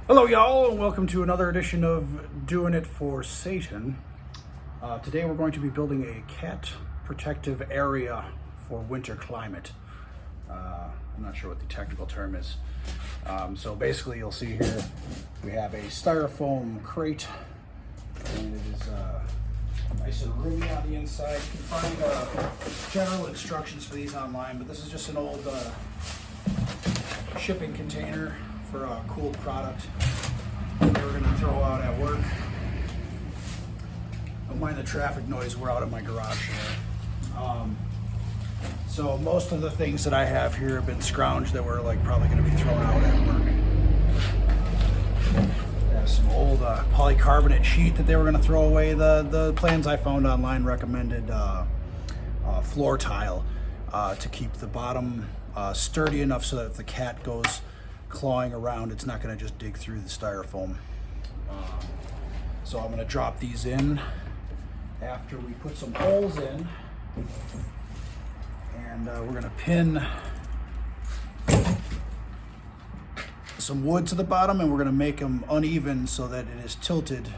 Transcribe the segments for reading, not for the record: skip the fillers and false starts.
Hello y'all, and welcome to another edition of Doing It for Satan. Today we're going to be building a cat protective area for winter climate. I'm not sure what the technical term is. So basically you'll see here we have a styrofoam crate, and it is nice and roomy on the inside. You can find general instructions for these online, but this is just an old shipping container for a cool product that we're going to throw out at work. Don't mind the traffic noise, we're out at my garage here. So most of the things that I have here have been scrounged that were probably going to be thrown out at work. There's some old polycarbonate sheet that they were going to throw away. The plans I found online recommended floor tile to keep the bottom sturdy enough so that if the cat goes clawing around, it's not going to just dig through the styrofoam. So I'm going to drop these in after we put some holes in, and we're going to pin some wood to the bottom, and we're going to make them uneven so that it is tilted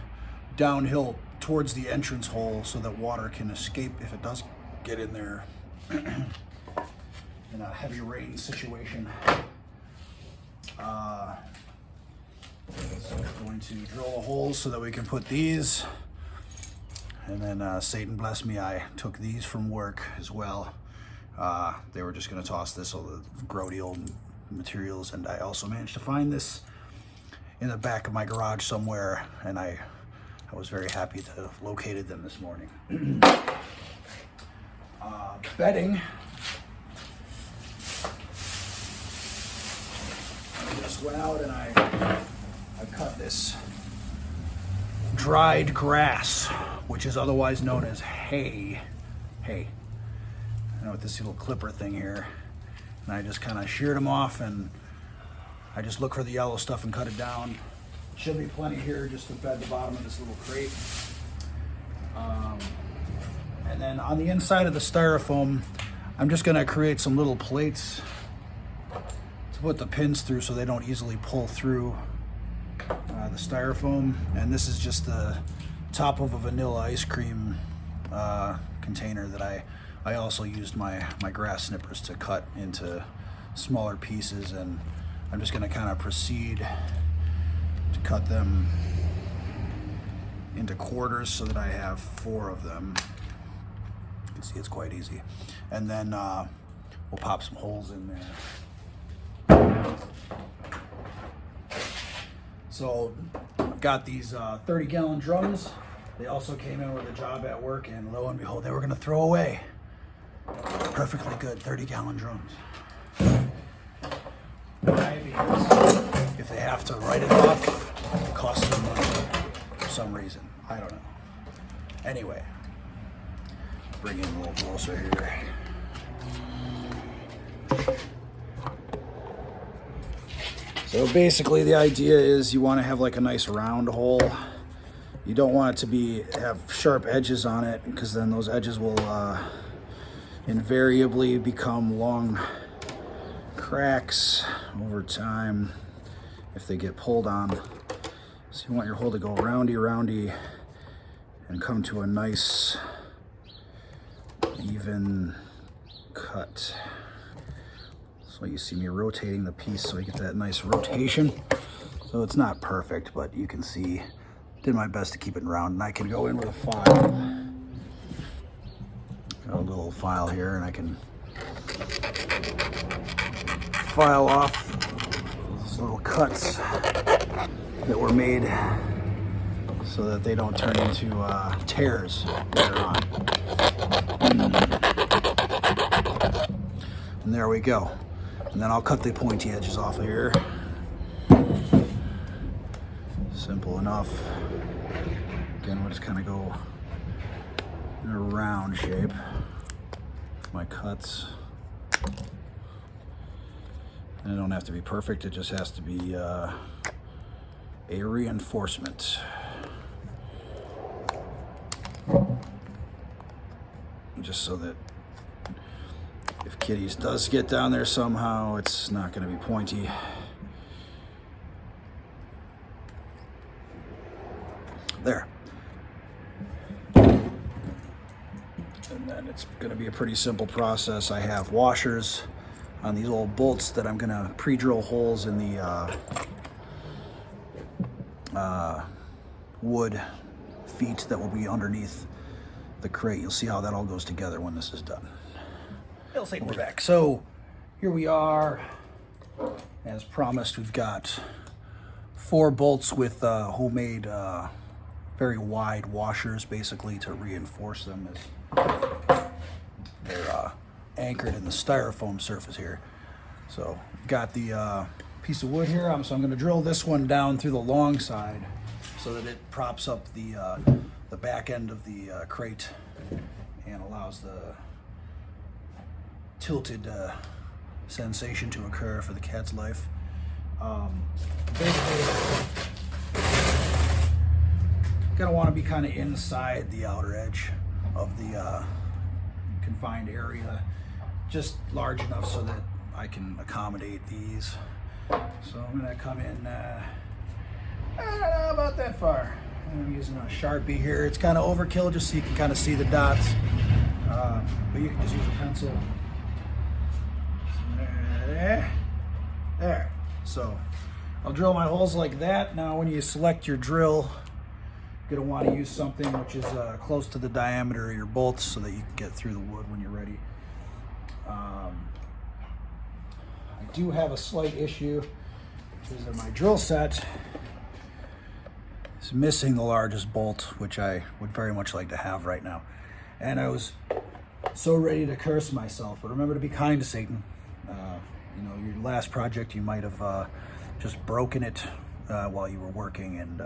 downhill towards the entrance hole so that water can escape if it does get in there in a heavy rain situation. So we're going to drill the holes so that we can put these, and then Satan bless me, I took these from work as well. They were just going to toss this, all the grody old materials, and I also managed to find this in the back of my garage somewhere, and I was very happy to have located them this morning. Bedding. I just went out and I cut this dried grass, which is otherwise known as hay. I know, with this little clipper thing here, and I just kind of sheared them off, and I just look for the yellow stuff and cut it down. Should be plenty here just to bed the bottom of this little crate. And then on the inside of the styrofoam, I'm just going to create some little plates to put the pins through so they don't easily pull through the styrofoam. And this is just the top of a vanilla ice cream container that I also used my grass snippers to cut into smaller pieces, and I'm just going to kind of proceed to cut them into quarters so that I have 4 of them. You can see it's quite easy. And then we'll pop some holes in there. So I've got these 30-gallon drums. They also came in with a job at work, and lo and behold, they were going to throw away perfectly good 30-gallon drums. Why? Because if they have to write it off, it costs them money for some reason. I don't know. Anyway, bring it a little closer here. So basically the idea is you want to have like a nice round hole. You don't want it to have sharp edges on it, because then those edges will invariably become long cracks over time if they get pulled on. So you want your hole to go roundy and come to a nice even cut. So you see me rotating the piece so you get that nice rotation. So it's not perfect, but you can see did my best to keep it round, and I can go in with a file. Got a little file here, and I can file off those little cuts that were made so that they don't turn into tears later on. And there we go. And then I'll cut the pointy edges off of here. Simple enough. Again, we'll just kind of go in a round shape with my cuts. And it don't have to be perfect, it just has to be a reinforcement. Just so that if Kitties does get down there somehow, it's not going to be pointy. There. And then it's going to be a pretty simple process. I have washers on these old bolts that I'm going to pre-drill holes in the wood feet that will be underneath the crate. You'll see how that all goes together when this is done. We're back. So here we are. As promised, we've got 4 bolts with homemade very wide washers, basically to reinforce them as they're anchored in the styrofoam surface here. So we've got the piece of wood here, so I'm going to drill this one down through the long side so that it props up the back end of the crate and allows the tilted sensation to occur for the cat's life. Basically, gonna want to be kind of inside the outer edge of the confined area, just large enough so that I can accommodate these. So I'm gonna come in I don't know about that far. I'm using a Sharpie here. It's kind of overkill just so you can kind of see the dots, but you can just use a pencil. There. So I'll drill my holes like that. Now when you select your drill, you're going to want to use something which is close to the diameter of your bolts so that you can get through the wood when you're ready. I do have a slight issue because my drill set is missing the largest bolt, which I would very much like to have right now. And I was so ready to curse myself, but remember to be kind to Satan. You know, your last project, you might have just broken it while you were working, and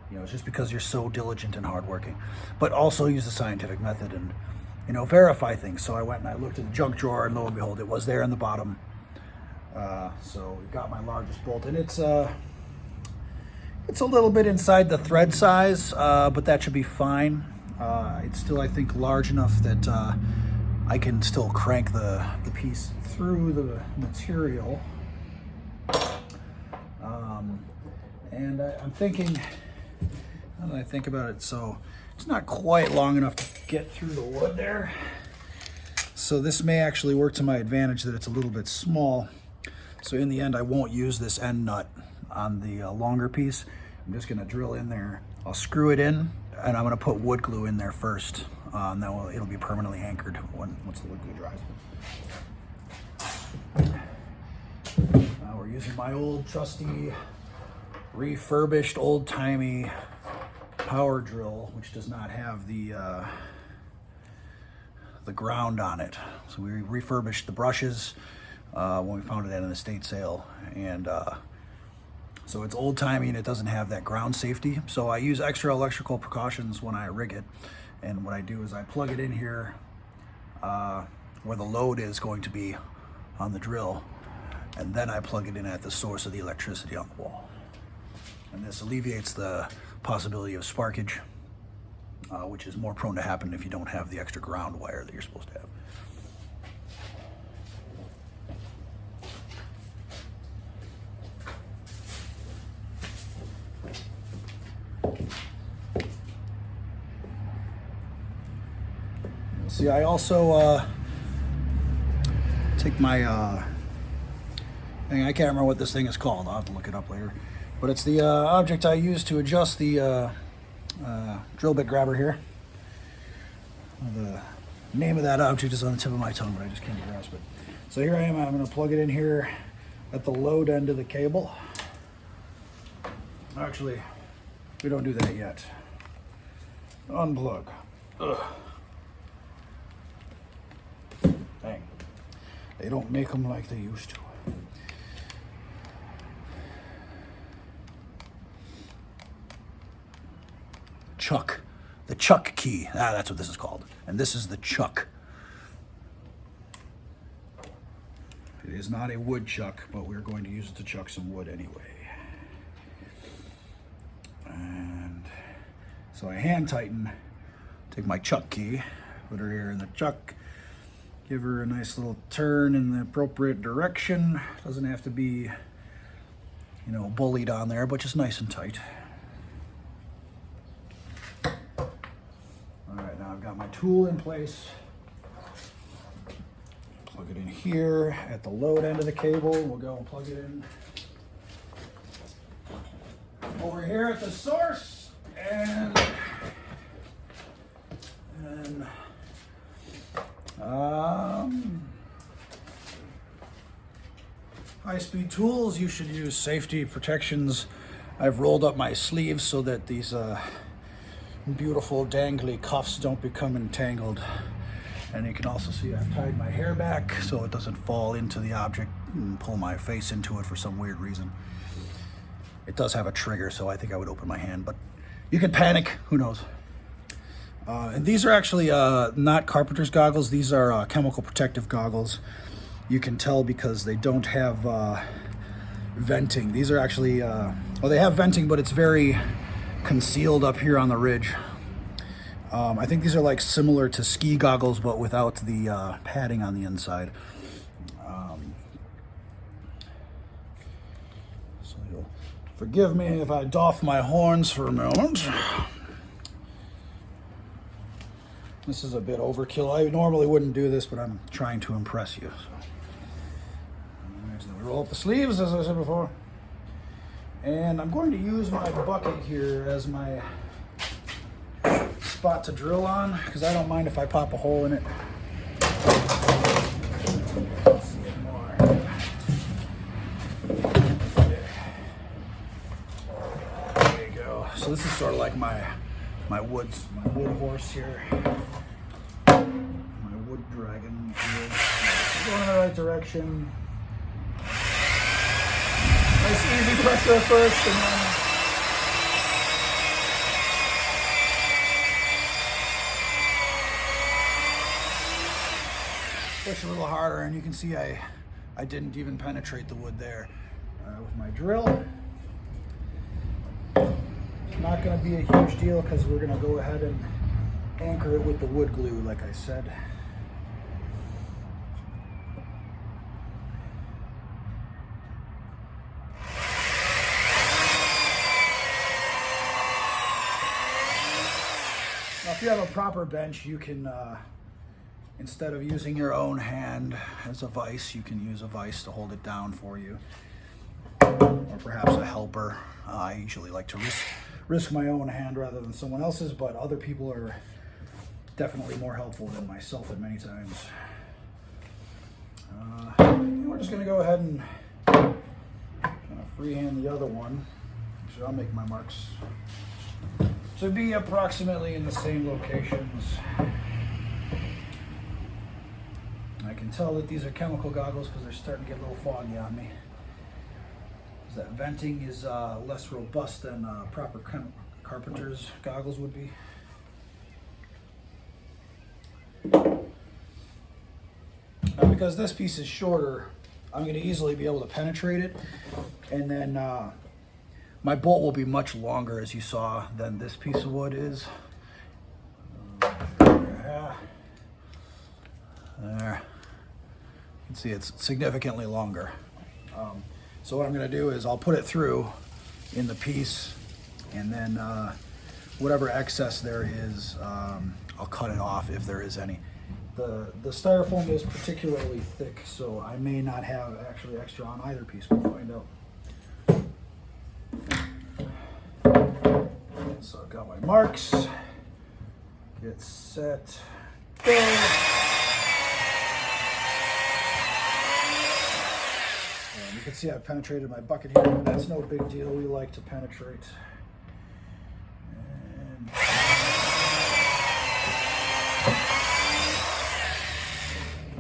you know, it's just because you're so diligent and hardworking. But also use the scientific method and, you know, verify things. So I went and I looked in the junk drawer, and lo and behold, it was there in the bottom. So we got my largest bolt, and it's a little bit inside the thread size, but that should be fine. It's still, I think, large enough that I can still crank the piece through the material. And I'm thinking, now that I think about it, so it's not quite long enough to get through the wood there. So this may actually work to my advantage that it's a little bit small. So in the end, I won't use this end nut on the longer piece. I'm just gonna drill in there. I'll screw it in, and I'm gonna put wood glue in there first. And then it'll be permanently anchored once the wood glue dries. We're using my old trusty, refurbished, old-timey power drill, which does not have the ground on it. So we refurbished the brushes when we found it at an estate sale, and so it's old-timey and it doesn't have that ground safety. So I use extra electrical precautions when I rig it. And what I do is I plug it in here where the load is going to be on the drill, and then I plug it in at the source of the electricity on the wall. And this alleviates the possibility of sparkage, which is more prone to happen if you don't have the extra ground wire that you're supposed to have. See, I also take my thing. I can't remember what this thing is called. I'll have to look it up later. But it's the object I use to adjust the drill bit grabber here. The name of that object is on the tip of my tongue, but I just can't grasp it. So here I am. I'm going to plug it in here at the load end of the cable. Actually, we don't do that yet. Unplug. Ugh. Dang. They don't make them like they used to. Chuck. The chuck key. That's what this is called. And this is the chuck. It is not a wood chuck, but we're going to use it to chuck some wood anyway. And so I hand tighten, take my chuck key, put her here in the chuck, give her a nice little turn in the appropriate direction. Doesn't have to be, you know, bullied on there, but just nice and tight. tool in place. Plug it in here at the load end of the cable. We'll go and plug it in over here at the source, and high-speed tools, you should use safety protections. I've rolled up my sleeves so that these beautiful dangly cuffs don't become entangled. And you can also see I've tied my hair back so it doesn't fall into the object and pull my face into it for some weird reason. It does have a trigger, so I think I would open my hand, but you could panic, who knows. And these are actually not carpenter's goggles. These are chemical protective goggles. You can tell because they don't have venting. These are actually, well, they have venting, but it's very concealed up here on the ridge. I think these are like similar to ski goggles, but without the padding on the inside. So you'll forgive me if I doff my horns for a moment. This is a bit overkill. I normally wouldn't do this, but I'm trying to impress you. So we roll up the sleeves, as I said before. And I'm going to use my bucket here as my spot to drill on, because I don't mind if I pop a hole in it. Let's see it more. There you go. So this is sort of like my wood horse here. My wood dragon here. Going in the right direction. Nice easy pressure at first, and then push a little harder, and you can see I didn't even penetrate the wood there with my drill. Not going to be a huge deal because we're going to go ahead and anchor it with the wood glue, like I said. Now, if you have a proper bench, you can, instead of using your own hand as a vise, you can use a vise to hold it down for you, or perhaps a helper. I usually like to risk my own hand rather than someone else's, but other people are definitely more helpful than myself at many times. We're just going to go ahead and freehand the other one. Actually, I'll make my marks to be approximately in the same locations. I can tell that these are chemical goggles because they're starting to get a little foggy on me. That venting is less robust than proper carpenter's goggles would be. Now, because this piece is shorter, I'm going to easily be able to penetrate it, and then my bolt will be much longer, as you saw, than this piece of wood is. There. You can see it's significantly longer. So what I'm going to do is I'll put it through in the piece, and then whatever excess there is, I'll cut it off if there is any. The styrofoam is particularly thick, so I may not have actually extra on either piece. We'll find out. So I've got my marks. Get set. Go. You can see I've penetrated my bucket here, but that's no big deal. We like to penetrate.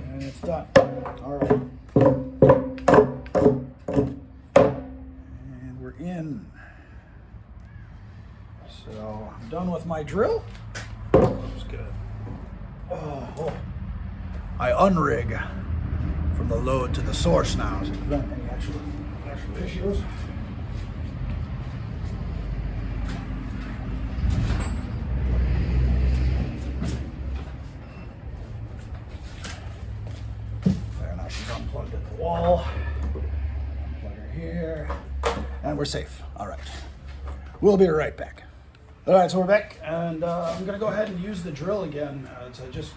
And it's done. All right. And we're in. So I'm done with my drill. Looks good. Oh. I unrig from the load to the source now to prevent any actual issues. There, now she's unplugged at the wall. Plug her here, and we're safe. All right, we'll be right back. All right, so we're back, and I'm going to go ahead and use the drill again to just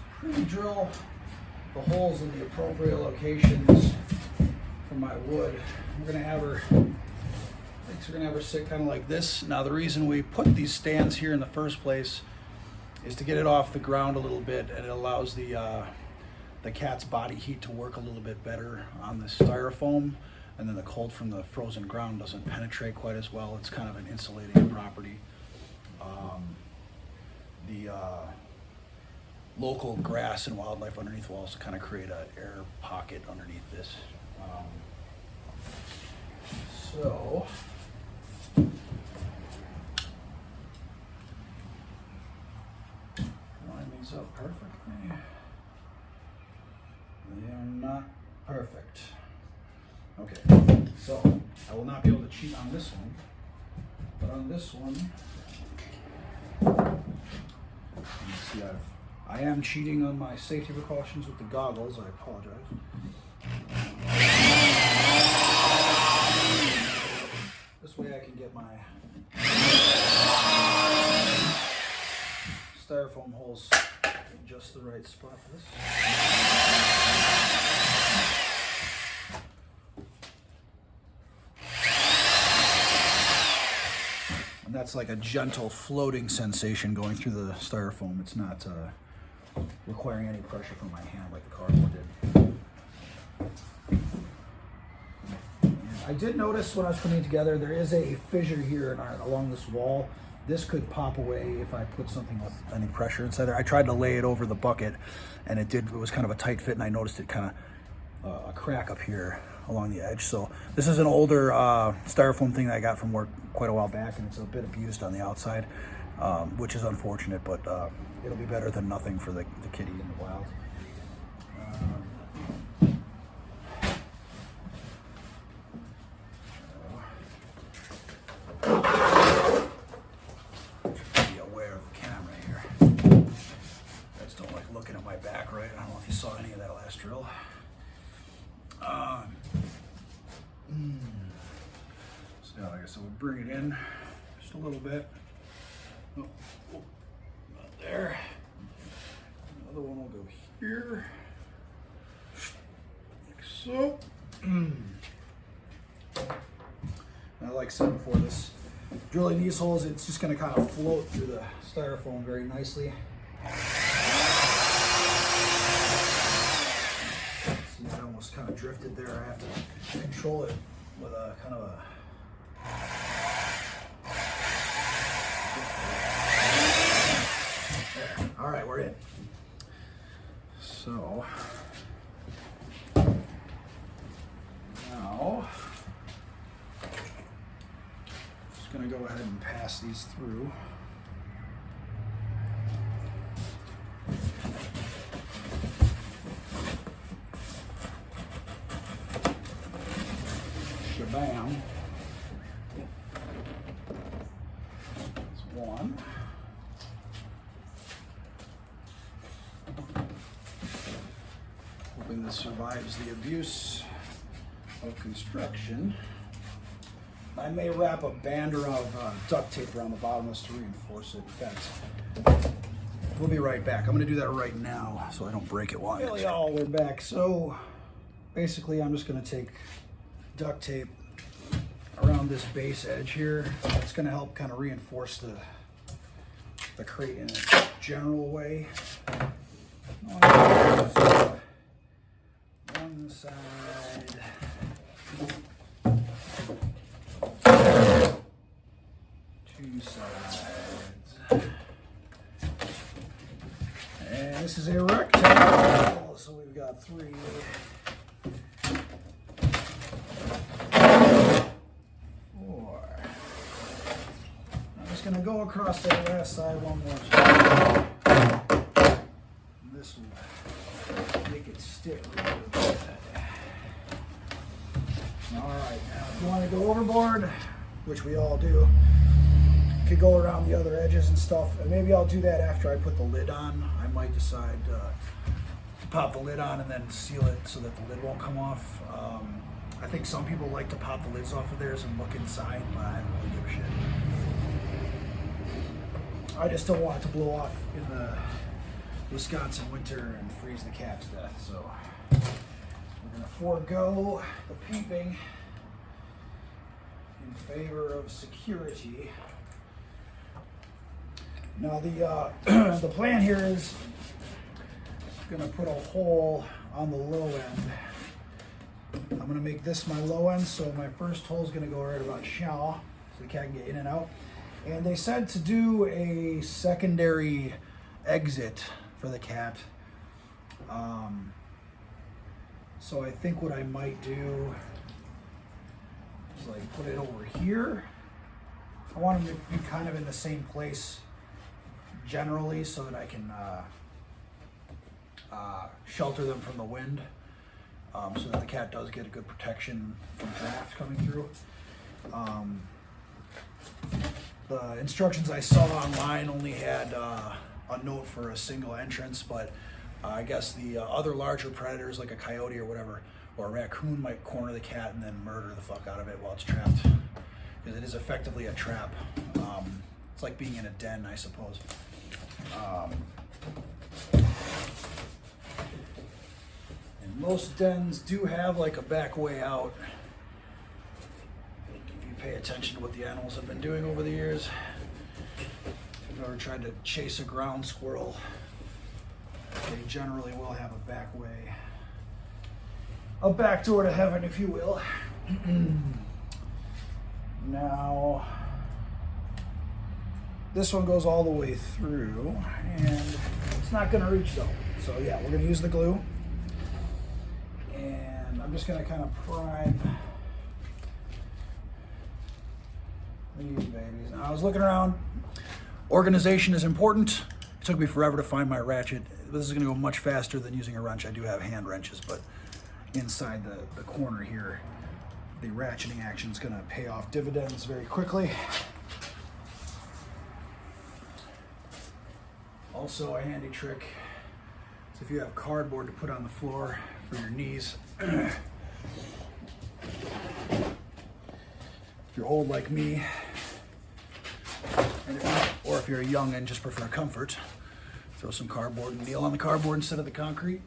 drill the holes in the appropriate locations for my wood. We're going to have her sit kind of like this. Now, the reason we put these stands here in the first place is to get it off the ground a little bit, and it allows the cat's body heat to work a little bit better on the styrofoam, and then the cold from the frozen ground doesn't penetrate quite as well. It's kind of an insulating property. The local grass and wildlife underneath will also kind of create an air pocket underneath this. So line these up perfectly. They are not perfect. Okay, so I will not be able to cheat on this one, but on this one, you see I am cheating on my safety precautions with the goggles. I apologize. This way I can get my styrofoam holes in just the right spot for this. And that's like a gentle floating sensation going through the styrofoam. It's not requiring any pressure from my hand like the cardboard did. I did notice when I was putting it together, there is a fissure here along this wall. This could pop away if I put something with any pressure inside there. I tried to lay it over the bucket, and it was kind of a tight fit, and I noticed it kind of a crack up here along the edge. So this is an older styrofoam thing that I got from work quite a while back, and it's a bit abused on the outside, which is unfortunate, but it'll be better than nothing for the kitty in the wild. Be aware of the camera here. You guys don't like looking at my back, right? I don't know if you saw any of that last drill. So like I said, we'll bring it in just a little bit. Oh, not there. Another one will go here, like so. Now, like I said before, this drilling these holes, it's just going to kind of float through the styrofoam very nicely. See, I almost kind of drifted there. I have to control it with a kind of a there. All right, we're in. So now just going to go ahead and pass these through. Shabam. That's one. Hoping this survives the abuse of construction. I may wrap a band around duct tape around the bottom of this to reinforce it. In fact, we'll be right back. I'm going to do that right now so I don't break it while I'm y'all, we're back. So basically, I'm just going to take duct tape around this base edge here. It's going to help kind of reinforce the crate in a general way. One side. Two sides. And this is a rectangle, so we've got three. Four. I'm just going to go across that last side one more time. This will make it stick really good. Alright, now if you want to go overboard, which we all do, you could go around the other edges and stuff, and maybe I'll do that after I put the lid on. I might decide to pop the lid on and then seal it so that the lid won't come off. I think some people like to pop the lids off of theirs and look inside, but I don't really give a shit. I just don't want it to blow off in the Wisconsin winter and freeze the cat to death. So we're gonna forego the peeping in favor of security. Now the the plan here is gonna put a hole on the low end. I'm gonna make this my low end, so my first hole is gonna go right about shaw, so the cat can get in and out. And they said to do a secondary exit for the cat. So I think what I might do is like put it over here. I want them to be kind of in the same place generally, so that I can shelter them from the wind, so that the cat does get a good protection from draft coming through. The instructions I saw online only had a note for a single entrance, but I guess the other larger predators like a coyote or whatever, or a raccoon, might corner the cat and then murder the fuck out of it while it's trapped, because it is effectively a trap. It's like being in a den, I suppose. And most dens do have like a back way out. If you pay attention to what the animals have been doing over the years. If you've ever tried to chase a ground squirrel, they generally will have a back way. A back door to heaven, if you will. Now, this one goes all the way through, and it's not going to reach though. So yeah, we're going to use the glue, and I'm just going to kind of prime these babies. Now, I was looking around. Organization is important. It took me forever to find my ratchet. This is going to go much faster than using a wrench. I do have hand wrenches, but inside the corner here, the ratcheting action is going to pay off dividends very quickly. Also, a handy trick is if you have cardboard to put on the floor for your knees. If you're old like me, or if you're young and just prefer comfort, throw some cardboard and kneel on the cardboard instead of the concrete.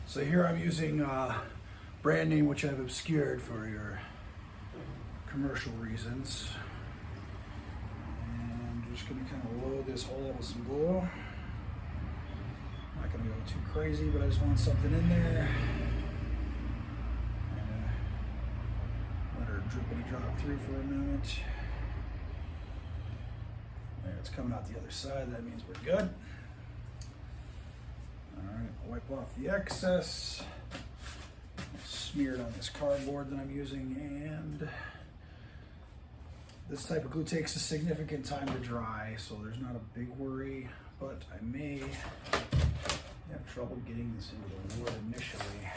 So here I'm using brand name, which I've obscured for your commercial reasons. Just gonna kind of load this hole with some glue. Not gonna go too crazy, but I just want something in there. Let her drippity drop through for a minute. There, it's coming out the other side. That means we're good. All right, I'll wipe off the excess. Smear it on this cardboard that I'm using, and this type of glue takes a significant time to dry, so there's not a big worry, but I may have trouble getting this into the wood initially.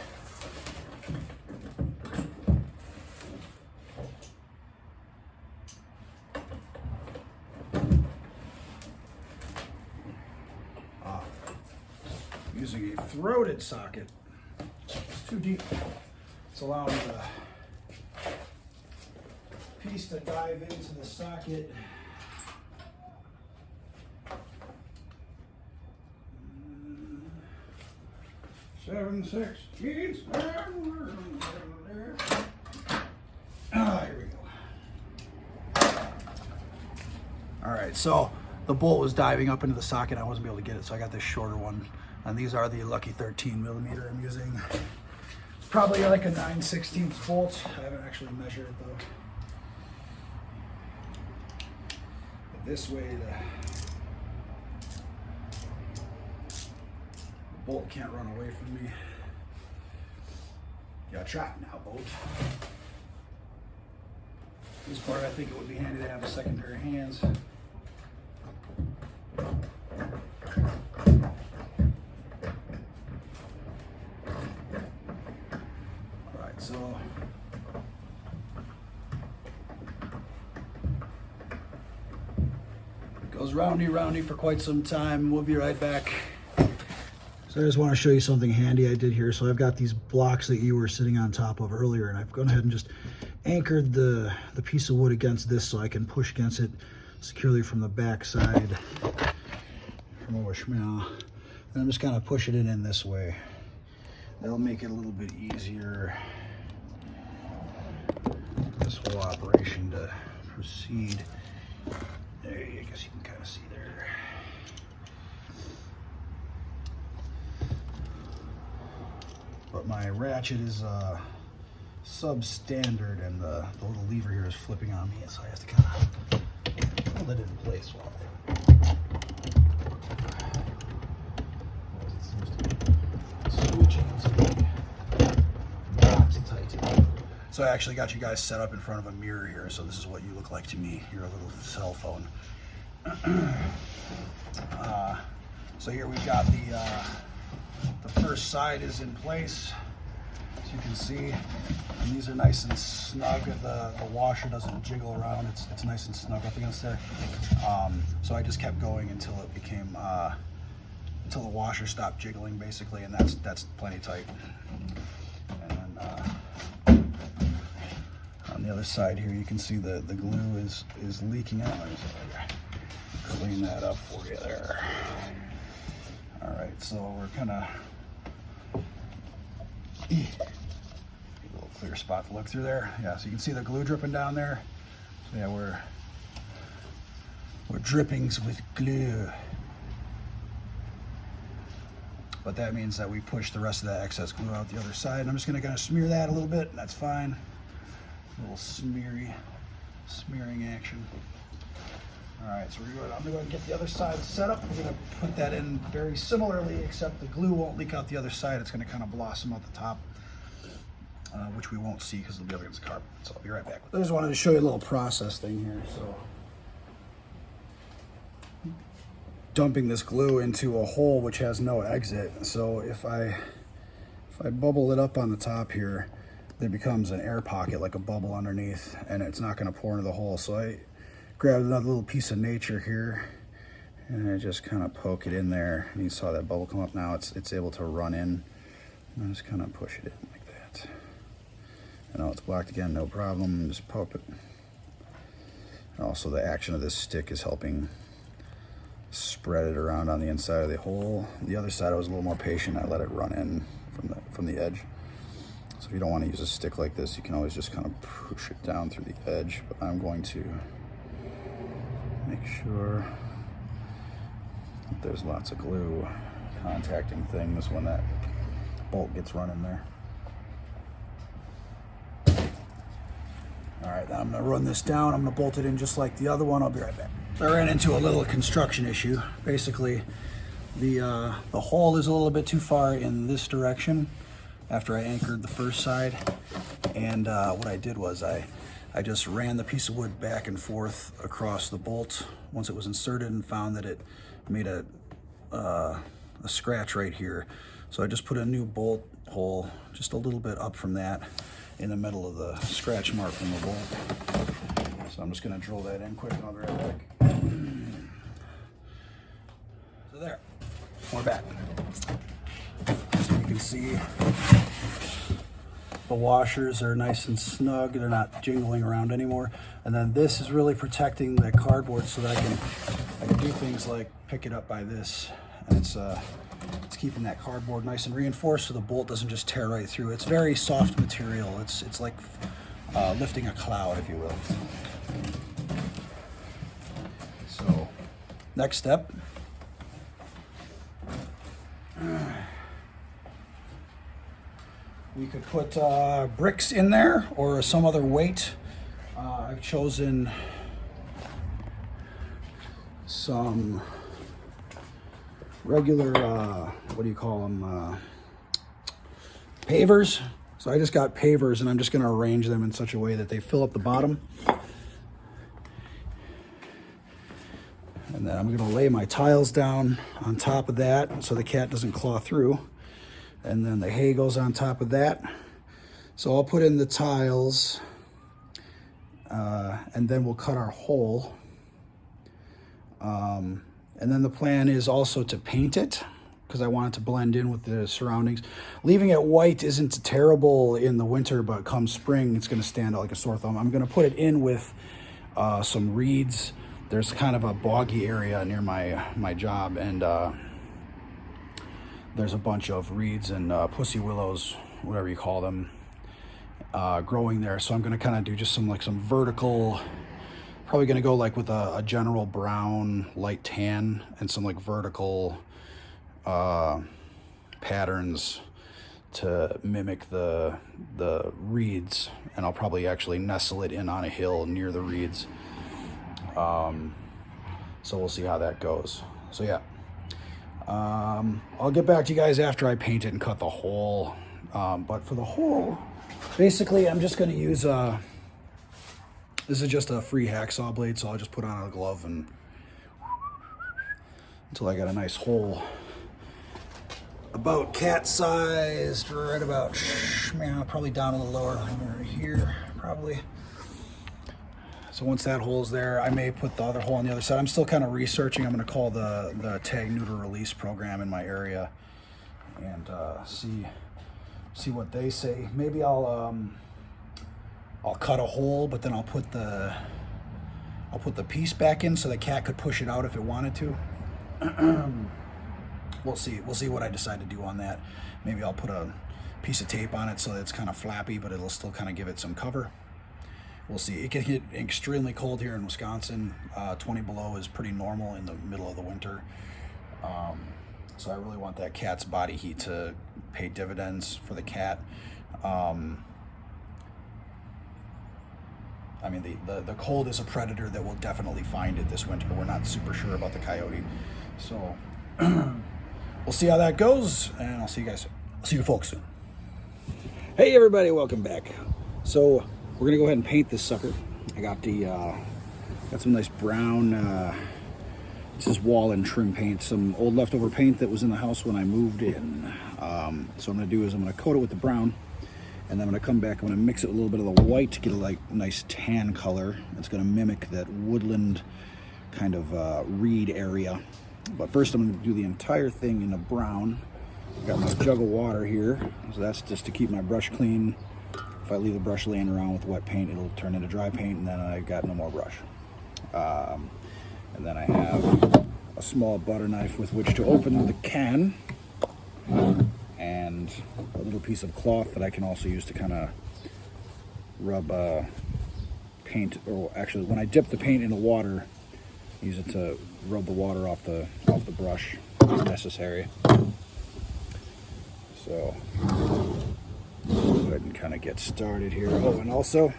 I'm using a throated socket. It's too deep. It's allowing the piece to dive into the socket. 7/16. Here we go. All right, so the bolt was diving up into the socket. I wasn't able to get it, so I got this shorter one. And these are the Lucky 13 millimeter I'm using. It's probably like a 9/16 bolt. I haven't actually measured it though. This way the bolt can't run away from me. Got trapped now, bolt. This part, I think it would be handy to have a second pair of hands. All right, so goes roundy for quite some time. We'll be right back. So I just want to show you something handy I did here. So I've got these blocks that you were sitting on top of earlier, and I've gone ahead and just anchored the piece of wood against this so I can push against it securely from the back side from over Schmel. And I'm just kind of pushing it in this way. That'll make it a little bit easier, this whole operation, to proceed. There, I guess you can kind of see there. But my ratchet is substandard, and the little lever here is flipping on me, so I have to kind of hold it in place while it seems to be switching box tight. So I actually got you guys set up in front of a mirror here, so this is what you look like to me, your little cell phone. So here we've got the first side is in place, as you can see, and these are nice and snug. The washer doesn't jiggle around, it's nice and snug up against there. So I just kept going until it became until the washer stopped jiggling, basically, and that's plenty tight. And then on the other side here, you can see the glue is leaking out. Clean that up for you there. All right, so we're kind of a little clear spot to look through there. Yeah, so you can see the glue dripping down there. So yeah, we're drippings with glue. But that means that we push the rest of that excess glue out the other side. And I'm just going to kind of smear that a little bit, and that's fine. A little smearing action. All right, so I'm going to go and get the other side set up. We're going to put that in very similarly, except the glue won't leak out the other side. It's going to kind of blossom out the top, which we won't see because it'll be up against the carpet. So I'll be right back. I just wanted to show you a little process thing here. So dumping this glue into a hole which has no exit. So if I bubble it up on the top here, there becomes an air pocket, like a bubble underneath, and it's not going to pour into the hole. So I grabbed another little piece of nature here, and I just kind of poke it in there. And you saw that bubble come up. Now it's able to run in. And I just kind of push it in like that. I know it's blocked again, no problem. Just poke it. And also, the action of this stick is helping spread it around on the inside of the hole. The other side, I was a little more patient. I let it run in from the edge. So if you don't want to use a stick like this, you can always just kind of push it down through the edge. But I'm going to make sure that there's lots of glue contacting things when that bolt gets running there. All right, now I'm gonna run this down. I'm gonna bolt it in just like the other one. I'll be right back. I ran into a little construction issue. Basically, the hole is a little bit too far in this direction after I anchored the first side. And what I did was I just ran the piece of wood back and forth across the bolt once it was inserted, and found that it made a scratch right here. So I just put a new bolt hole just a little bit up from that in the middle of the scratch mark from the bolt. So I'm just gonna drill that in quick and I'll be right back. So there, we're back. So you can see the washers are nice and snug. They're not jingling around anymore. And then this is really protecting the cardboard so that I can do things like pick it up by this. And it's keeping that cardboard nice and reinforced so the bolt doesn't just tear right through. It's very soft material. It's like lifting a cloud, if you will. So, next step. We could put bricks in there or some other weight. I've chosen some regular, what do you call them, pavers. So I just got pavers, and I'm just going to arrange them in such a way that they fill up the bottom. And then I'm going to lay my tiles down on top of that so the cat doesn't claw through. And then the hay goes on top of that. So I'll put in the tiles, and then we'll cut our hole. And then the plan is also to paint it, because I want it to blend in with the surroundings. Leaving it white isn't terrible in the winter, but come spring, it's going to stand out like a sore thumb. I'm going to put it in with some reeds. There's kind of a boggy area near my job, and there's a bunch of reeds and pussy willows, whatever you call them, growing there. So I'm going to kind of do just some vertical, probably going to go like with a general brown, light tan, and some like vertical patterns to mimic the reeds, and I'll probably actually nestle it in on a hill near the reeds. So we'll see how that goes. So yeah, I'll get back to you guys after I paint it and cut the hole. But for the hole, basically I'm just going to use this is just a free hacksaw blade, so I'll just put on a glove and until I got a nice hole about cat sized, right about, man, probably down a little lower, right here, probably. So once that hole's there, I may put the other hole on the other side. I'm still kind of researching. I'm going to call the tag neuter release program in my area and see what they say. Maybe I'll cut a hole, but then I'll put the piece back in so the cat could push it out if it wanted to. We'll see what I decide to do on that. Maybe I'll put a piece of tape on it so that it's kind of flappy, but it'll still kind of give it some cover. We'll see. It can get extremely cold here in Wisconsin. 20 below is pretty normal in the middle of the winter. So I really want that cat's body heat to pay dividends for the cat. I mean, the cold is a predator that will definitely find it this winter. We're not super sure about the coyote. So we'll see how that goes, and I'll see you guys. I'll see you folks soon. Hey everybody, welcome back. So we're gonna go ahead and paint this sucker. I got some nice brown. This is wall and trim paint, some old leftover paint that was in the house when I moved in. So what I'm gonna do is I'm gonna coat it with the brown, and then I'm gonna come back. I'm gonna mix it with a little bit of the white to get a like nice tan color. It's gonna mimic that woodland kind of reed area. But first I'm gonna do the entire thing in a brown. I've got my jug of water here, so that's just to keep my brush clean. If I leave the brush laying around with wet paint, it'll turn into dry paint, and then I've got no more brush. And then I have a small butter knife with which to open the can, and a little piece of cloth that I can also use to kind of rub paint, or actually when I dip the paint in the water, use it to rub the water off the brush if necessary. So go ahead and kind of get started here. Oh, and also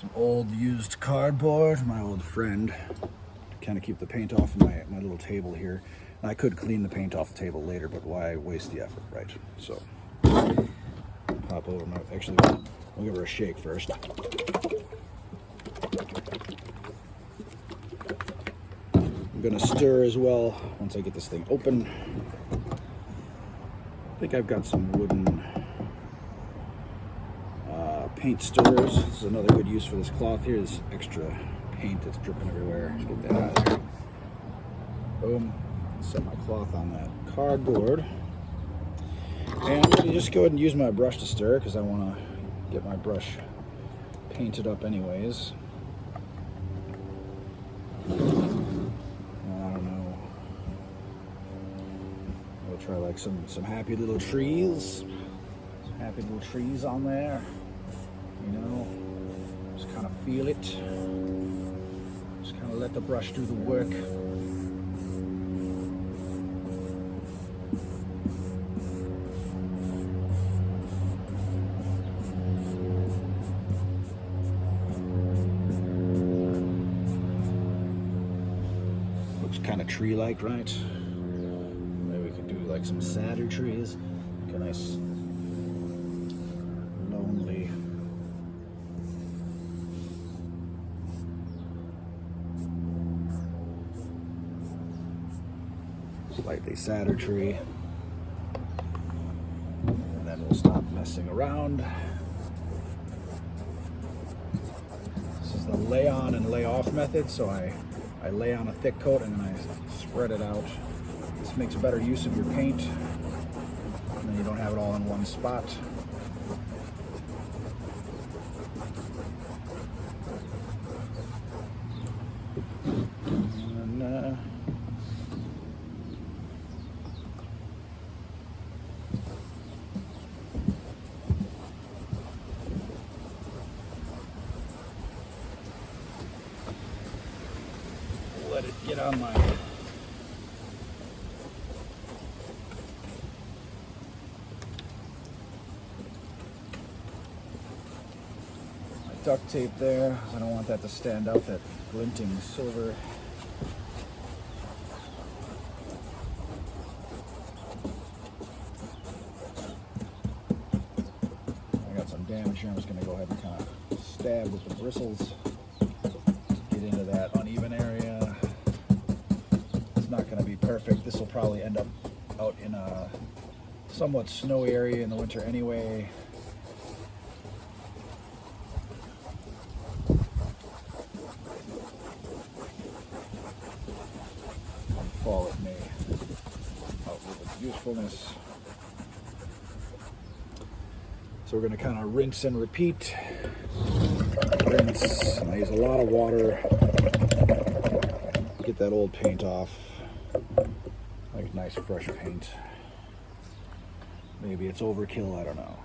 some old used cardboard, my old friend, to kind of keep the paint off of my little table here. And I could clean the paint off the table later, but why waste the effort, right? So pop over my, actually, we'll give her a shake first. I'm gonna stir as well once I get this thing open. I think I've got some wooden paint stirrers. This is another good use for this cloth here. This extra paint that's dripping everywhere. Let's get that out of there. Boom. Set my cloth on that cardboard. And I'm gonna just go ahead and use my brush to stir because I want to get my brush painted up anyways. Try like some happy little trees. Some happy little trees on there. You know, just kind of feel it. Just kind of let the brush do the work. Looks kind of tree-like, right? Like some sadder trees, like a nice lonely slightly sadder tree, and then we'll stop messing around. This is the lay on and lay off method, so I lay on a thick coat and then I spread it out This makes better use of your paint, and then you don't have it all in one spot. And, let it get on my duct tape there. I don't want that to stand out, that glinting silver. I got some damage here. I'm just going to go ahead and kind of stab with the bristles. Get into that uneven area. It's not going to be perfect. This will probably end up out in a somewhat snowy area in the winter anyway. Fall it may outlive its usefulness. So we're going to kind of rinse and repeat. Rinse. I use a lot of water. Get that old paint off. Like nice fresh paint. Maybe it's overkill, I don't know.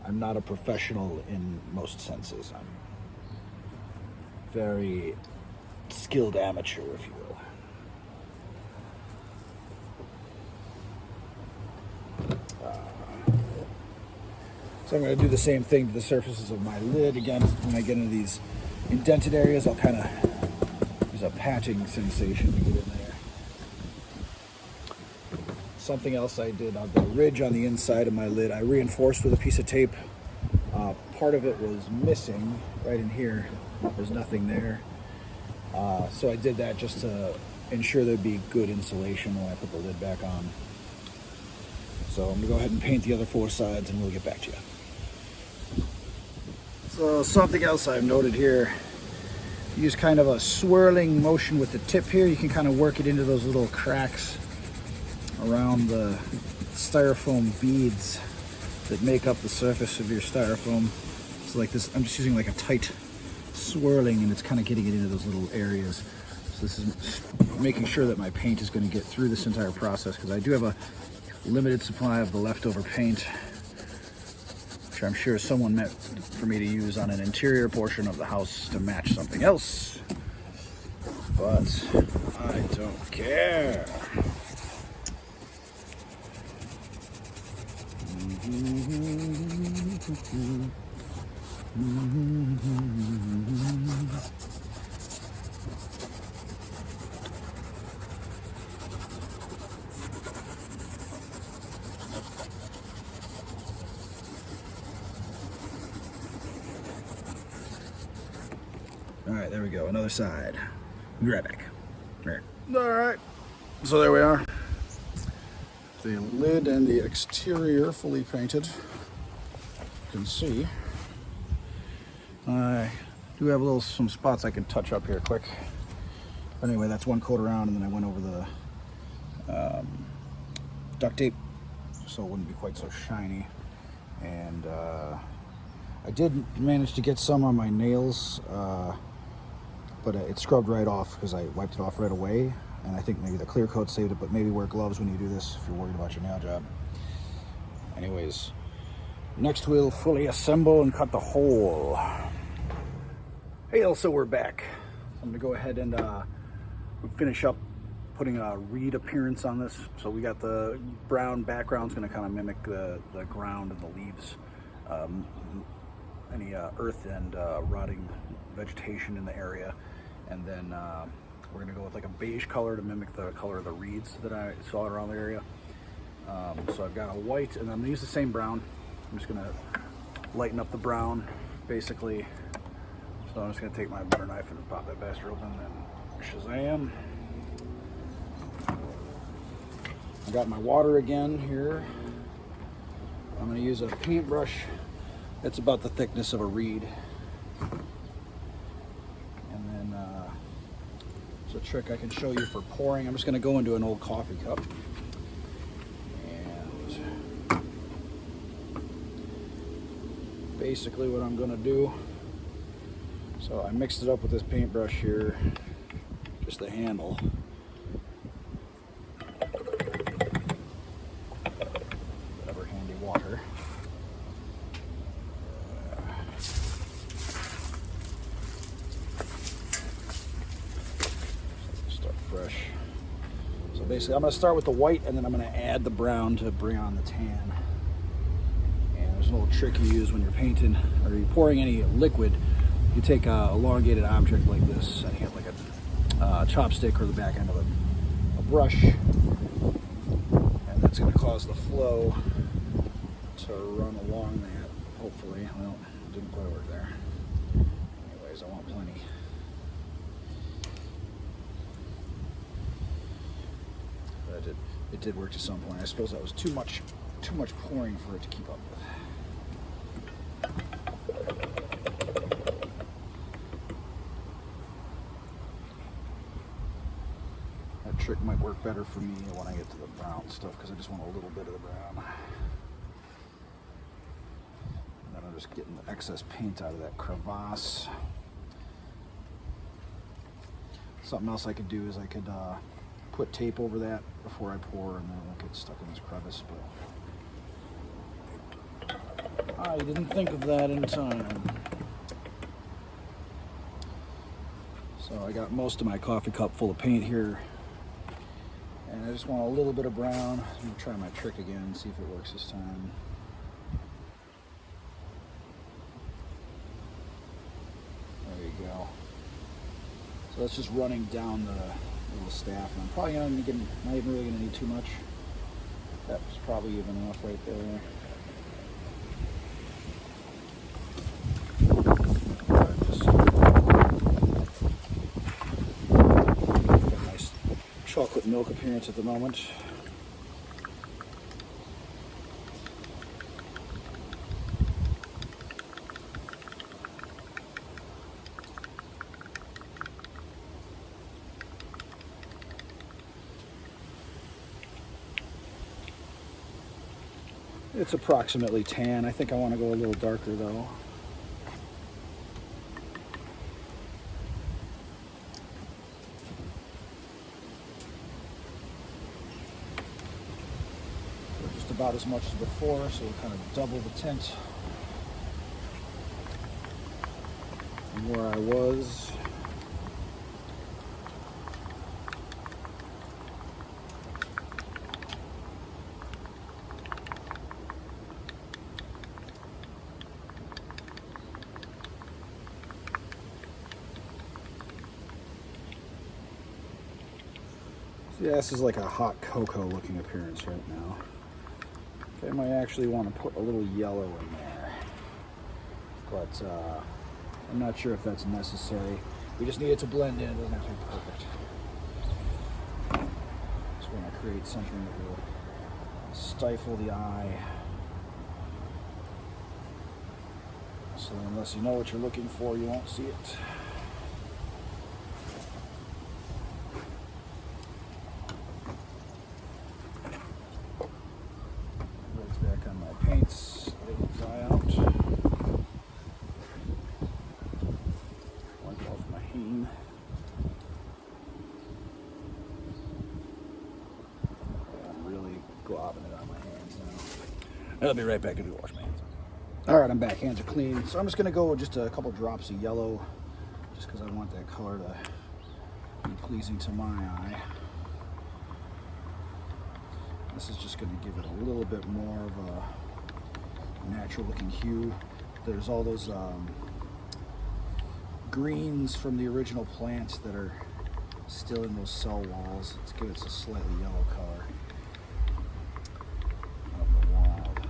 I'm not a professional in most senses. I'm very skilled amateur, if you will. So I'm going to do the same thing to the surfaces of my lid. Again, when I get into these indented areas, I'll kind of use a patching sensation to get in there. Something else I did on the ridge on the inside of my lid, I reinforced with a piece of tape. Part of it was missing right in here. There's nothing there. So I did that just to ensure there'd be good insulation when I put the lid back on. So I'm going to go ahead and paint the other four sides and we'll get back to you. So something else I've noted here, use kind of a swirling motion with the tip here. You can kind of work it into those little cracks around the styrofoam beads that make up the surface of your styrofoam. So like this, I'm just using like a tight swirling and it's kind of getting it into those little areas. So this is making sure that my paint is going to get through this entire process, because I do have a limited supply of the leftover paint, which I'm sure someone meant for me to use on an interior portion of the house to match something else, but I don't care. All right, there we go. Another side. We'll be right back. There. All right. So there we are. The lid and the exterior fully painted. You can see. I do have some spots I can touch up here quick. But anyway, that's one coat around, and then I went over the duct tape so it wouldn't be quite so shiny. And I did manage to get some on my nails, but it scrubbed right off because I wiped it off right away. And I think maybe the clear coat saved it, but maybe wear gloves when you do this if you're worried about your nail job. Anyways, next we'll fully assemble and cut the hole. Hey, so we're back. I'm gonna go ahead and finish up putting a reed appearance on this. So we got the brown background's gonna kind of mimic the ground and the leaves. Any earth and rotting vegetation in the area. And then we're gonna go with like a beige color to mimic the color of the reeds that I saw around the area. So I've got a white, and I'm gonna use the same brown. I'm just gonna lighten up the brown, basically. So I'm just gonna take my butter knife and pop that bastard open and shazam. I got my water again here. I'm gonna use a paintbrush. It's about the thickness of a reed. And then There's a trick I can show you for pouring. I'm just going to go into an old coffee cup. And basically what I'm going to do, so I mixed it up with this paintbrush here, just the handle. Whatever handy water. Start fresh. So basically I'm going to start with the white and then I'm going to add the brown to bring on the tan. And there's a little trick you use when you're painting or you're pouring any liquid. You take a elongated object like this, I have like a chopstick or the back end of a brush, and that's going to cause the flow to run along that, hopefully. Well, it didn't quite work there. Anyways, I want plenty. But it did work to some point. I suppose that was too much pouring for it to keep up with. Trick might work better for me when I get to the brown stuff because I just want a little bit of the brown. And then I'm just getting the excess paint out of that crevasse. Something else I could do is I could put tape over that before I pour and then it won't get stuck in this crevice. But I didn't think of that in time. So I got most of my coffee cup full of paint here. And I just want a little bit of brown. I'm going to try my trick again, see if it works this time. There you go. So that's just running down the little staff. And I'm probably not even really going to need too much. That's probably even enough right there. Chocolate milk appearance at the moment. It's approximately tan. I think I want to go a little darker though. About as much as before, so we'll kind of double the tint from where I was. So yeah, this is like a hot cocoa looking appearance right now. I might actually want to put a little yellow in there, but I'm not sure if that's necessary. We just need it to blend in. It doesn't have to be perfect. Just want to create something that will stifle the eye. So unless you know what you're looking for, you won't see it. Paints, they will dry out. Wipe off my hand. I'm really globbing it on my hands now. I'll be right back if you wash my hands. Alright, I'm back. Hands are clean. So I'm just going to go with just a couple drops of yellow, just because I want that color to be pleasing to my eye. This is just going to give it a little bit more of a natural looking hue. There's all those greens from the original plants that are still in those cell walls. Let's give it a slightly yellow color. Of the wild.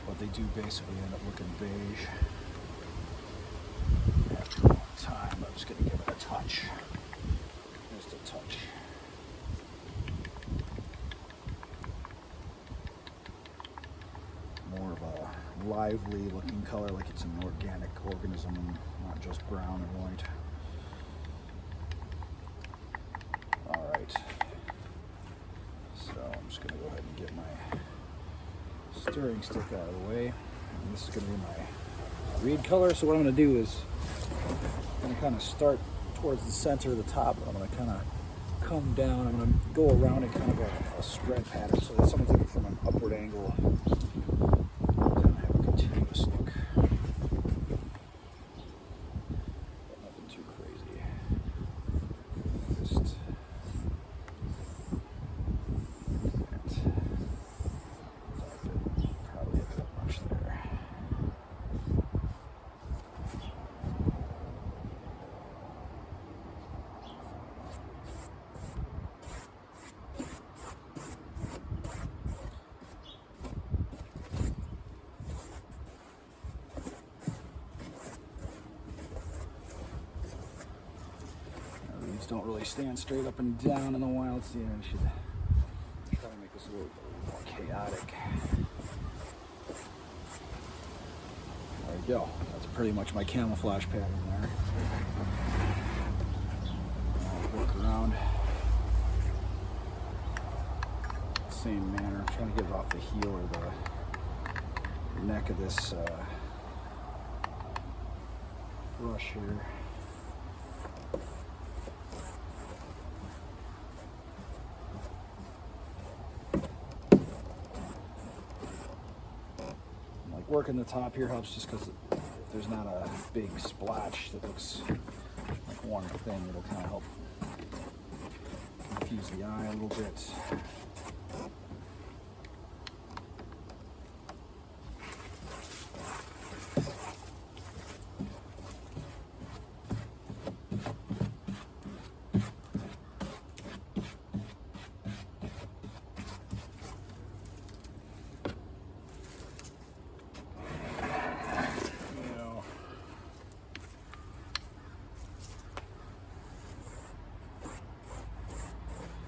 But they do basically end up looking beige after a long time. I'm just going to give it a touch. Just a touch. More of a lively looking color, like it's an organic organism, not just brown and white. All right, so I'm just gonna go ahead and get my stirring stick out of the way. And this is gonna be my reed color. So what I'm gonna do is I'm gonna kind of start towards the center of the top, and I'm gonna kind of come down. I'm gonna go around it kind of a spread pattern, so that someone's looking from an upward angle. Kind of have a continuous look. But nothing too crazy. Just probably a bit much there. These don't really stand straight up and down in the wild, so yeah, I should try to make this a little more chaotic. There we go. That's pretty much my camouflage pattern there. I'll work around the same manner. I'm trying to get it off the heel or the neck of this brush here. Working the top here helps just because if there's not a big splotch that looks like one thing, it'll kind of help confuse the eye a little bit.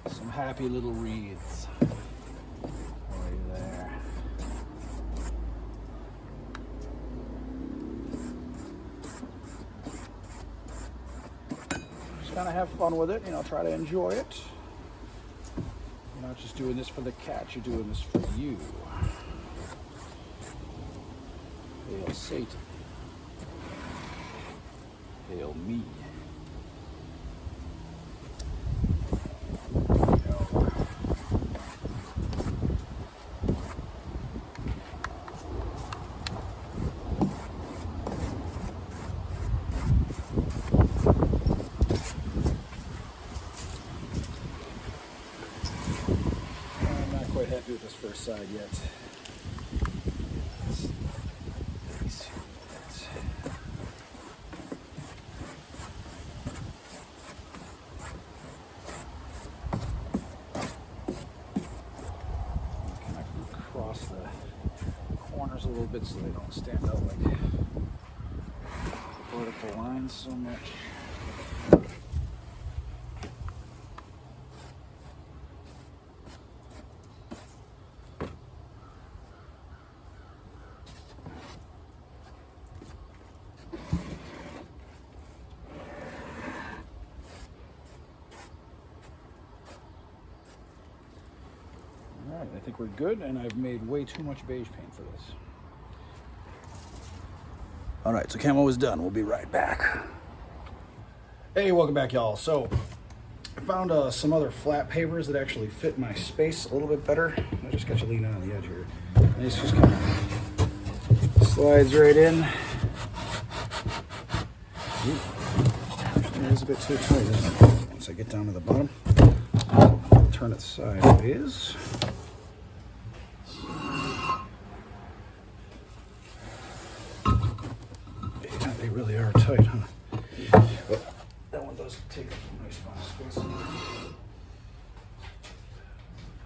Some happy little wreaths right there. Just kind of have fun with it, try to enjoy it. You're not just doing this for the cat, you're doing this for you. Hail Satan. Hail me. Happy with this first side yet. Kind of cross the corners a little bit so they don't stand out like vertical lines so much. Alright, I think we're good, and I've made way too much beige paint for this. Alright, so camo is done. We'll be right back. Hey, welcome back, y'all. So, I found some other flat pavers that actually fit my space a little bit better. I just got you leaning on the edge here. And this just kind of slides right in. It is a bit too tight, isn't it? Once I get down to the bottom, I'll turn it sideways. Yeah, they really are tight, huh? But that one does take up a nice amount of space.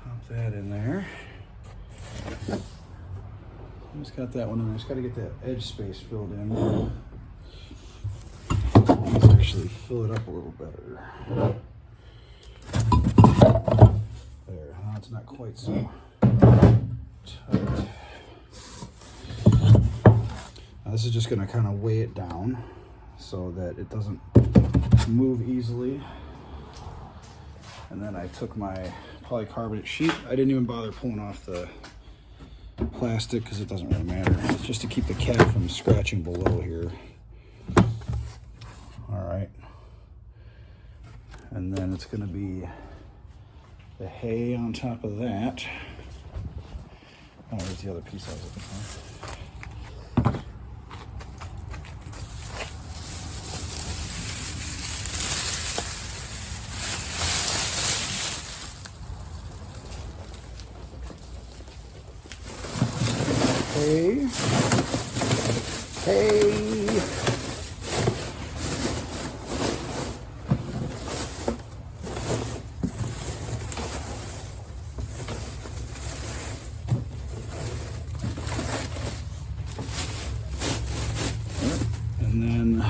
Pop that in there. I just got that one in there. Just got to get that edge space filled in. Let's actually fill it up a little better. There, it's not quite so tight. This is just going to kind of weigh it down so that it doesn't move easily. And then I took my polycarbonate sheet. I didn't even bother pulling off the plastic because it doesn't really matter. It's just to keep the cat from scratching below here. All right. And then it's going to be the hay on top of that. Oh, where's the other piece I was looking for? Hey. And then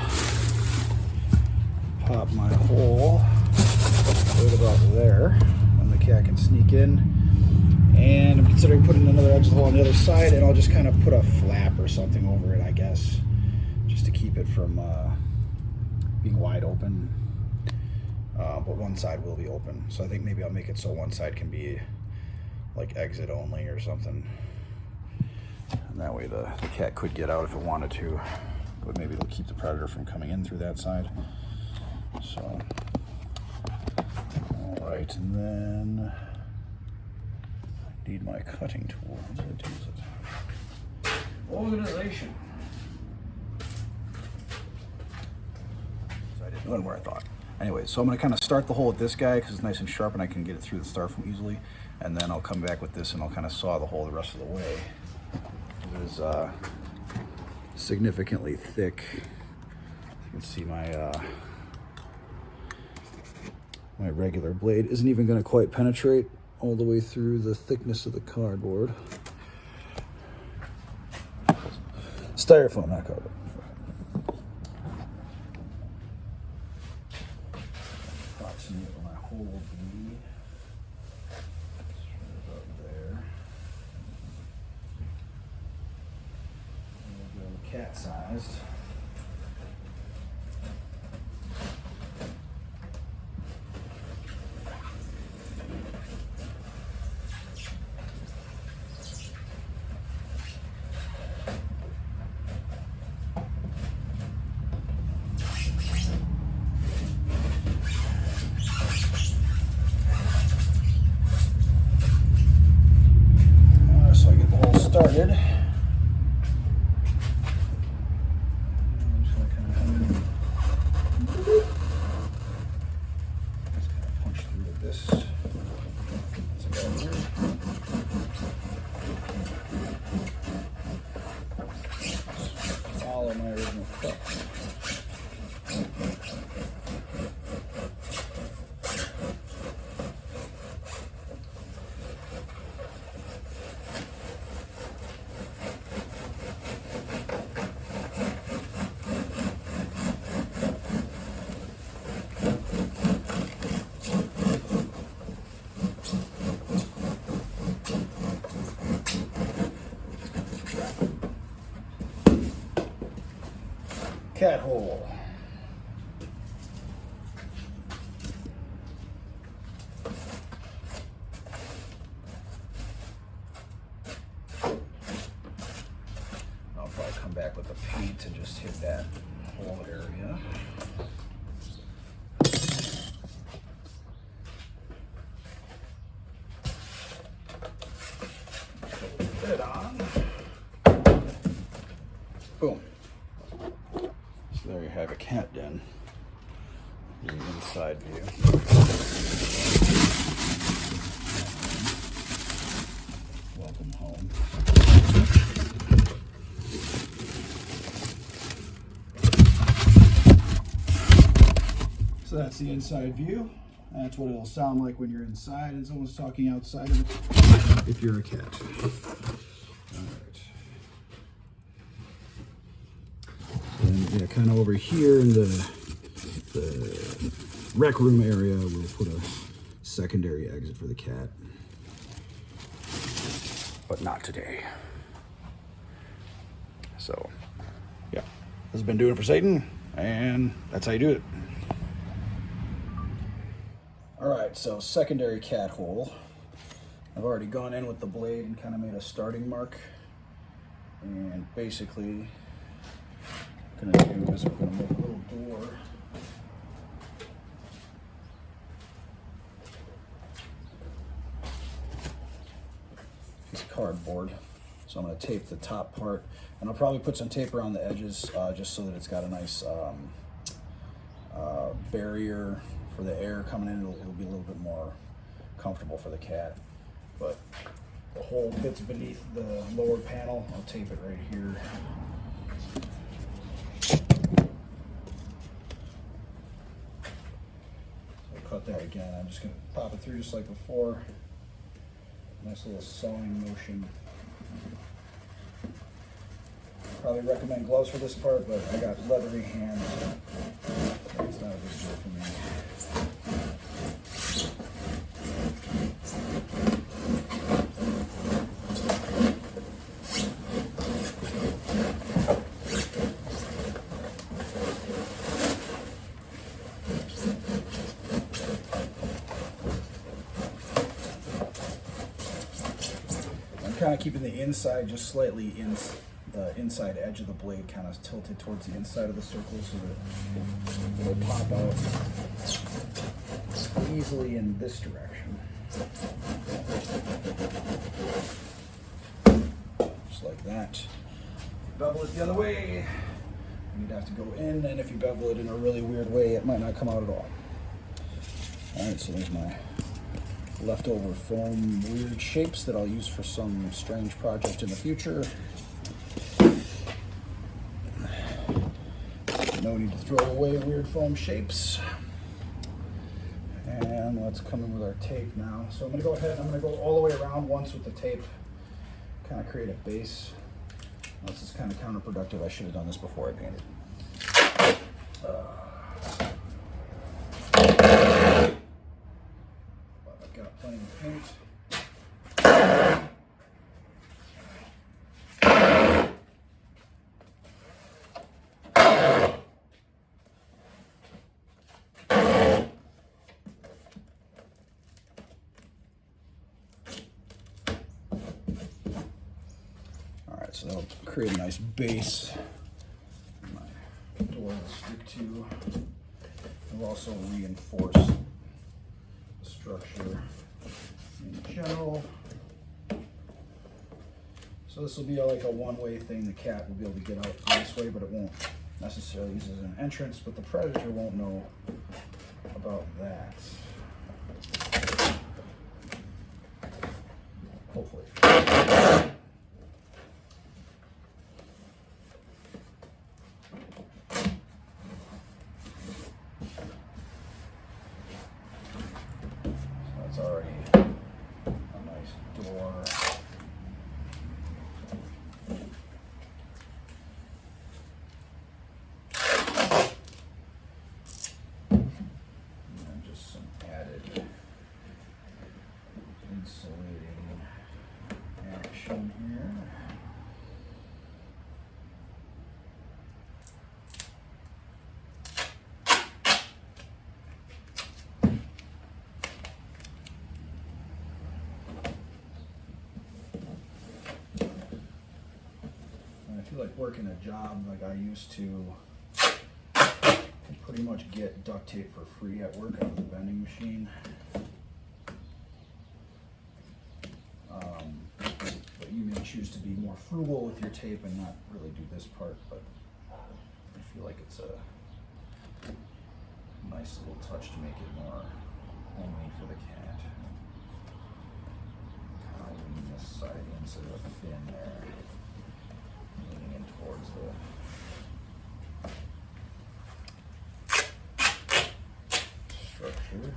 pop my hole right about there, and the cat can sneak in. And I'm considering putting another exit hole on the other side, and I'll just kind of put a flap or something over it, I guess, just to keep it from being wide open. But one side will be open, so I think maybe I'll make it so one side can be like exit only or something, and that way the cat could get out if it wanted to, but maybe it'll keep the predator from coming in through that side. So, all right, and then need my cutting tool. How did I use it? Organization. So I didn't win where I thought. Anyway, so I'm going to kind of start the hole with this guy because it's nice and sharp and I can get it through the styrofoam easily. And then I'll come back with this and I'll kind of saw the hole the rest of the way. It is significantly thick. You can see my my regular blade isn't even going to quite penetrate all the way through the thickness of the cardboard. Styrofoam, not cardboard. Approximate where my hole will be. Right about there. And we'll go cat-sized. Started. I'm just going to kind of punch through with this. Follow my original cut. Cat hole. I'll probably come back with a paint and just hit that whole area. Put it on. Boom. So there you have a cat den, the inside view. Welcome home. So that's the inside view. That's what it'll sound like when you're inside and someone's talking outside of it, if you're a cat. All right. And yeah, kind of over here in the rec room area, we'll put a secondary exit for the cat. But not today. So This has been Doing It for Satan, and that's how you do it. All right, so secondary cat hole. I've already gone in with the blade and kind of made a starting mark. And basically, what I'm gonna do is I'm gonna make a little door. It's cardboard. So I'm gonna tape the top part, and I'll probably put some tape around the edges just so that it's got a nice barrier for the air coming in. It'll be a little bit more comfortable for the cat. But the hole fits beneath the lower panel. I'll tape it right here. So cut that again. I'm just gonna pop it through just like before. Nice little sewing motion. Probably recommend gloves for this part, but I got leathery hands. It's not a big deal for me. I'm kind of keeping the inside just slightly in. The inside edge of the blade kind of tilted towards the inside of the circle so that it'll pop out easily in this direction. Just like that. If you bevel it the other way, you'd have to go in, and if you bevel it in a really weird way, it might not come out at all. Alright, so there's my leftover foam weird shapes that I'll use for some strange project in the future. No need to throw away weird foam shapes. And let's come in with our tape now. So I'm gonna go ahead, I'm gonna go all the way around once with the tape, kind of create a base. This is kind of counterproductive. I should have done this before I painted. But I've got plenty of paint. So that'll create a nice base my door will stick to. It will also reinforce the structure in general. So this will be like a one-way thing. The cat will be able to get out this way, but it won't necessarily use it as an entrance, but the predator won't know about that. Hopefully. It's already a nice door. And just some added insulating action here. I feel like working a job like I used to pretty much get duct tape for free at work out of the vending machine. But you may choose to be more frugal with your tape and not really do this part, but I feel like it's a nice little touch to make it more homely for the cat. Kind of lean this side in so there's a fin there. Leaning in towards the structure.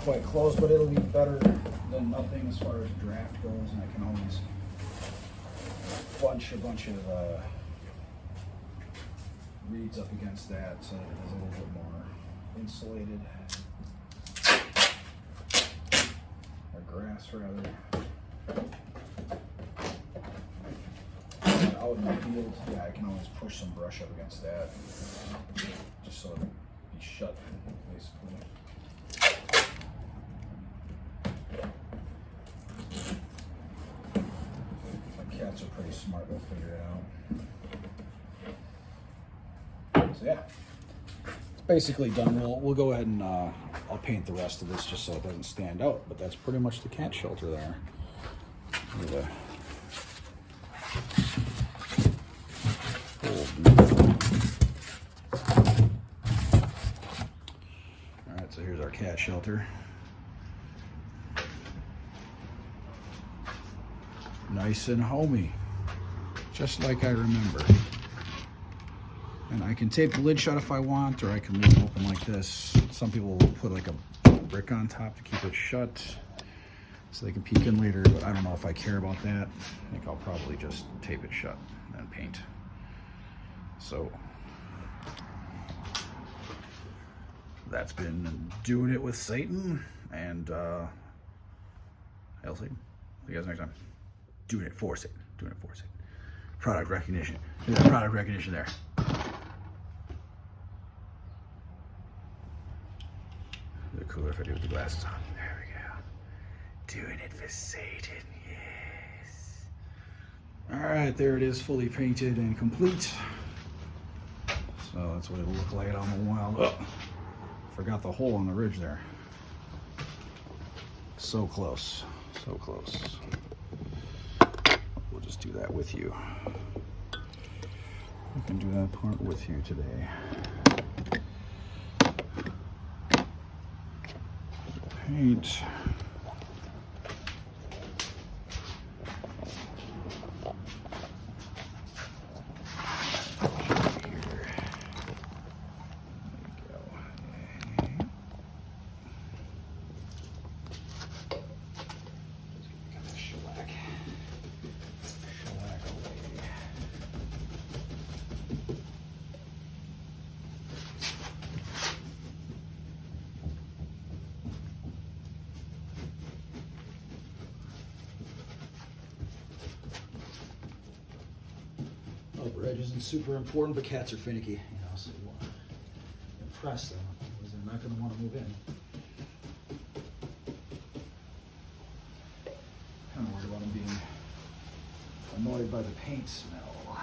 quite close, but it'll be better than nothing as far as draft goes, and I can always bunch a bunch of reeds up against that so that it is a little bit more insulated. Or grass, rather. And out in the field, yeah, I can always push some brush up against that just so it'll be shut, basically. My cats are pretty smart, they'll figure it out. So yeah, it's basically done. We'll go ahead and I'll paint the rest of this just so it doesn't stand out, but that's pretty much the cat shelter there. Alright, so here's our cat shelter. Nice and homey, just like I remember. And I can tape the lid shut if I want, or I can leave it open like this. Some people will put like a brick on top to keep it shut so they can peek in later, but I don't know if I care about that. I think I'll probably just tape it shut and paint. So that's been doing it with Satan, and hail Satan. See you guys next time. Doing it for Satan. Doing it for Satan. Product recognition. There's that product recognition there. It'd be cooler if I do with the glasses on. There we go. Doing it for Satan, yes. Alright, there it is, fully painted and complete. So that's what it'll look like on the wall. Oh, forgot the hole on the ridge there. So close, so close. We'll just do that with you. We can do that part with you today. Paint. Upper edge isn't super important, but cats are finicky, you know, so you want to impress them, because they're not going to want to move in. Kind of worried about them being annoyed by the paint smell.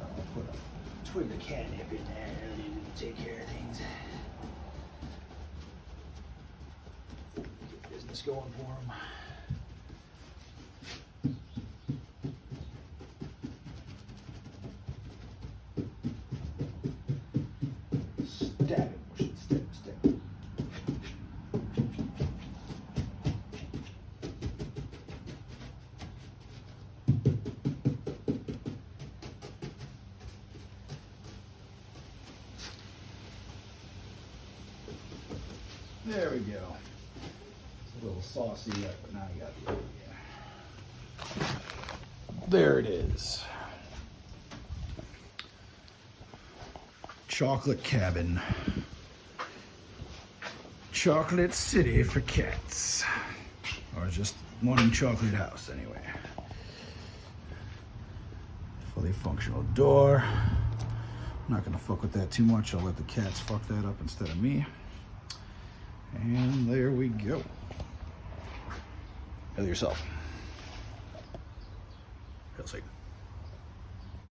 I'll put a twig of catnip in there and take care of things. Get business going for them. Stab it, push it, stab it, stab it. There we go. It's a little saucy yet, but now you got the idea. There it is. Chocolate cabin. Chocolate city for cats. Or just one chocolate house anyway. Fully functional door. I'm not gonna fuck with that too much. I'll let the cats fuck that up instead of me. And there we go. Hail yourself. Hail Satan.